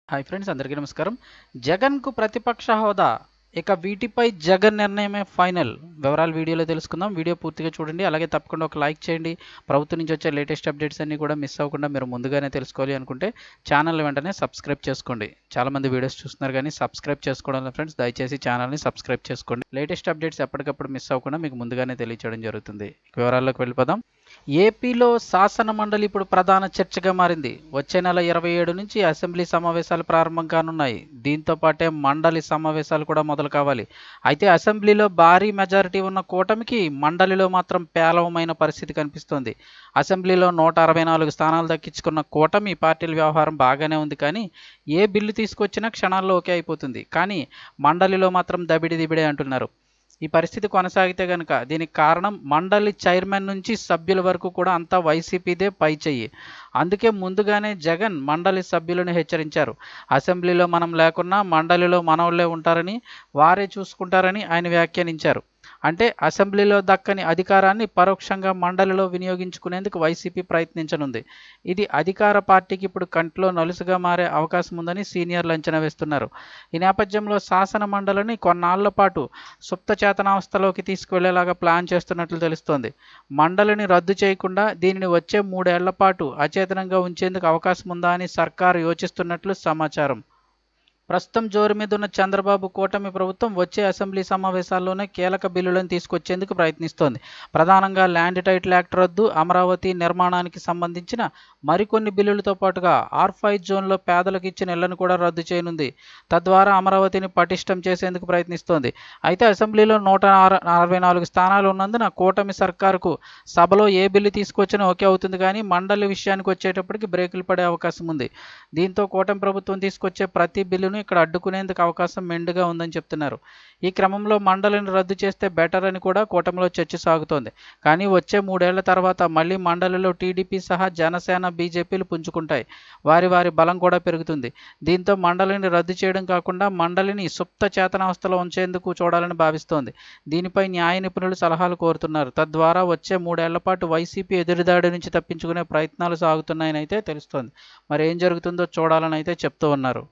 Hi friends, అందరికీ నమస్కారం. జగన్కు ప్రతిపక్ష హోదా, ఇక వీటిపై జగన్ నిర్ణయమే ఫైనల్. వివరాలు వీడియోలో తెలుసుకుందాం. వీడియో పూర్తిగా చూడండి. అలాగే తప్పకుండా ఒక లైక్ చేయండి. ప్రభుత్వం నుంచి వచ్చే లేటెస్ట్ అప్డేట్స్ అన్నీ కూడా మిస్ అవ్వకుండా మీరు ముందుగానే తెలుసుకోవాలి అనుకుంటే ఛానల్ వెంటనే సబ్స్క్రైబ్ చేసుకోండి. చాలామంది వీడియోస్ చూస్తున్నారు కానీ సబ్స్క్రైబ్ చేసుకోవడం ఫ్రెండ్స్, దయచేసి ఛానల్ని సబ్స్క్రైబ్ చేసుకోండి. లేటెస్ట్ అప్డేట్స్ ఎప్పటికప్పుడు మిస్ అవ్వకుండా మీకు ముందుగానే తెలియచేయడం జరుగుతుంది. వివరాల్లోకి వెళ్ళిపోదాం. ఏపీలో శాసన మండలి ఇప్పుడు ప్రధాన చర్చగా మారింది. వచ్చే నెల 27 నుంచి అసెంబ్లీ సమావేశాలు ప్రారంభం కానున్నాయి. దీంతో పాటే మండలి సమావేశాలు కూడా మొదలు కావాలి. అయితే అసెంబ్లీలో భారీ మెజారిటీ ఉన్న కూటమికి మండలిలో మాత్రం పేలవమైన పరిస్థితి కనిపిస్తోంది. అసెంబ్లీలో 164 స్థానాలు దక్కించుకున్న కూటమి పార్టీల వ్యవహారం బాగానే ఉంది, కానీ ఏ బిల్లు తీసుకొచ్చినా క్షణాల్లో ఓకే అయిపోతుంది. కానీ మండలిలో మాత్రం దబిడి దిబిడే అంటున్నారు. ఈ పరిస్థితి కొనసాగితే గనక దీనికి కారణం మండలి చైర్మన్ నుంచి సభ్యుల వరకు కూడా అంతా వైసీపీదే పైచెయ్యి. అందుకే ముందుగానే జగన్ మండలి సభ్యులను హెచ్చరించారు. అసెంబ్లీలో మనం లేకున్నా మండలిలో మనోళ్లే ఉంటారని, వారే చూసుకుంటారని ఆయన వ్యాఖ్యానించారు. అంటే అసెంబ్లీలో దక్కని అధికారాన్ని పరోక్షంగా మండలిలో వినియోగించుకునేందుకు వైసీపీ ప్రయత్నించనుంది. ఇది అధికార పార్టీకి ఇప్పుడు కంట్లో నలుసుగా మారే అవకాశం ఉందని సీనియర్లు అంచనా వేస్తున్నారు. ఈ నేపథ్యంలో శాసన మండలిని కొన్నాళ్ల పాటు సుప్తచేతనావస్థలోకి తీసుకువెళ్లేలాగా ప్లాన్ చేస్తున్నట్లు తెలుస్తోంది. మండలిని రద్దు చేయకుండా దీనిని వచ్చే 3 ఏళ్ల పాటు అచేతనంగా ఉంచేందుకు అవకాశం ఉందా అని సర్కారు యోచిస్తున్నట్లు సమాచారం. ప్రస్తుతం జోరు మీద ఉన్న చంద్రబాబు కూటమి ప్రభుత్వం వచ్చే అసెంబ్లీ సమావేశాల్లోనే కీలక బిల్లులను తీసుకొచ్చేందుకు ప్రయత్నిస్తోంది. ప్రధానంగా ల్యాండ్ టైటిల్ యాక్ట్ రద్దు, అమరావతి నిర్మాణానికి సంబంధించిన మరికొన్ని బిల్లులతో పాటుగా R5 జోన్లో పేదలకు ఇచ్చిన ఇళ్లను కూడా రద్దు చేయనుంది. తద్వారా అమరావతిని పటిష్టం చేసేందుకు ప్రయత్నిస్తోంది. అయితే అసెంబ్లీలో 164 స్థానాలు ఉన్నందున కూటమి సర్కారుకు సభలో ఏ బిల్లు తీసుకొచ్చినా ఓకే అవుతుంది, కానీ మండలి విషయానికి వచ్చేటప్పటికి బ్రేకులు పడే అవకాశం ఉంది. దీంతో కూటమి ప్రభుత్వం తీసుకొచ్చే ప్రతి బిల్లును ఇక్కడ అడ్డుకునేందుకు అవకాశం మెండుగా ఉందని చెప్తున్నారు. ఈ క్రమంలో మండలిని రద్దు చేస్తే బెటర్ అని కూడా కూటమిలో చర్చ సాగుతోంది. కానీ వచ్చే 3 ఏళ్ల తర్వాత మళ్లీ మండలిలో టీడీపీ సహా జనసేన, బీజేపీలు పుంజుకుంటాయి. వారి బలం కూడా పెరుగుతుంది. దీంతో మండలిని రద్దు చేయడం కాకుండా మండలిని సుప్త చేతనావస్థలో ఉంచేందుకు చూడాలని భావిస్తోంది. దీనిపై న్యాయ నిపుణులు సలహాలు కోరుతున్నారు. తద్వారా వచ్చే 3 ఏళ్ల పాటు వైసీపీ ఎదురుదాడి నుంచి తప్పించుకునే ప్రయత్నాలు సాగుతున్నాయని అయితే తెలుస్తోంది. మరి ఏం జరుగుతుందో చూడాలని అయితే చెప్తూ ఉన్నారు.